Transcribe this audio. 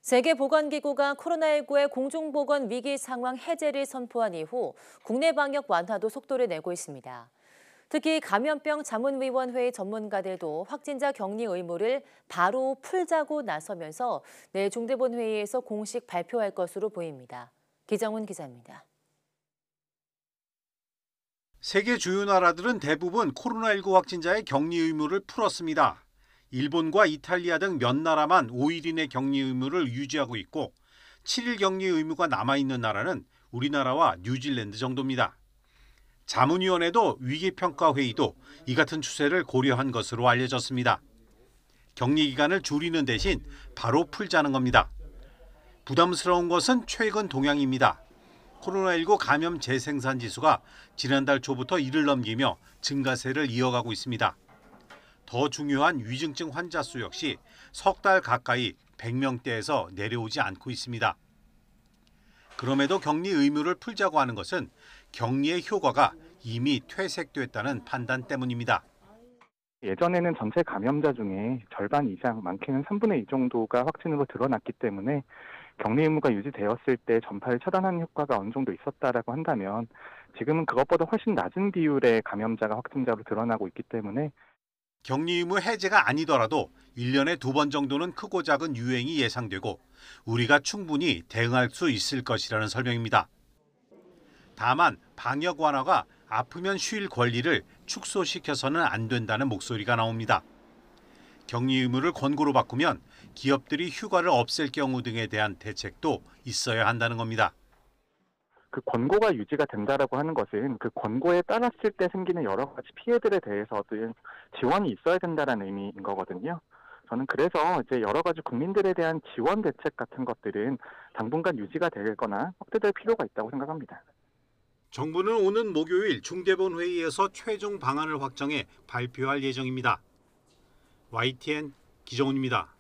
세계보건기구가 코로나19의 공중보건 위기 상황 해제를 선포한 이후 국내 방역 완화도 속도를 내고 있습니다. 특히 감염병 자문위원회 전문가들도 확진자 격리 의무를 바로 풀자고 나서면서 내일 중대본 회의에서 공식 발표할 것으로 보입니다. 기정훈 기자입니다. 세계 주요 나라들은 대부분 코로나19 확진자의 격리 의무를 풀었습니다. 일본과 이탈리아 등 몇 나라만 5일 이내 격리 의무를 유지하고 있고 7일 격리 의무가 남아있는 나라는 우리나라와 뉴질랜드 정도입니다. 자문위원회도 위기평가회의도 이 같은 추세를 고려한 것으로 알려졌습니다. 격리 기간을 줄이는 대신 바로 풀자는 겁니다. 부담스러운 것은 최근 동향입니다. 코로나19 감염 재생산 지수가 지난달 초부터 1을 넘기며 증가세를 이어가고 있습니다. 더 중요한 위중증 환자 수 역시 석 달 가까이 100명대에서 내려오지 않고 있습니다. 그럼에도 격리 의무를 풀자고 하는 것은 격리의 효과가 이미 퇴색됐다는 판단 때문입니다. 예전에는 전체 감염자 중에 절반 이상, 많게는 3분의 2 정도가 확진으로 드러났기 때문에 격리 의무가 유지되었을 때 전파를 차단하는 효과가 어느 정도 있었다라고 한다면 지금은 그것보다 훨씬 낮은 비율의 감염자가 확진자로 드러나고 있기 때문에 격리 의무 해제가 아니더라도 1년에 2번 정도는 크고 작은 유행이 예상되고 우리가 충분히 대응할 수 있을 것이라는 설명입니다. 다만 방역 완화가 아프면 쉴 권리를 축소시켜서는 안 된다는 목소리가 나옵니다. 격리 의무를 권고로 바꾸면 기업들이 휴가를 없앨 경우 등에 대한 대책도 있어야 한다는 겁니다. 그 권고가 유지가 된다라고 하는 것은 그 권고에 따랐을 때 생기는 여러 가지 피해들에 대해서도 지원이 있어야 된다는 의미인 거거든요. 저는 그래서 이제 여러 가지 국민들에 대한 지원 대책 같은 것들은 당분간 유지가 되거나 확대될 필요가 있다고 생각합니다. 정부는 오는 목요일 중대본 회의에서 최종 방안을 확정해 발표할 예정입니다. YTN 기정훈입니다.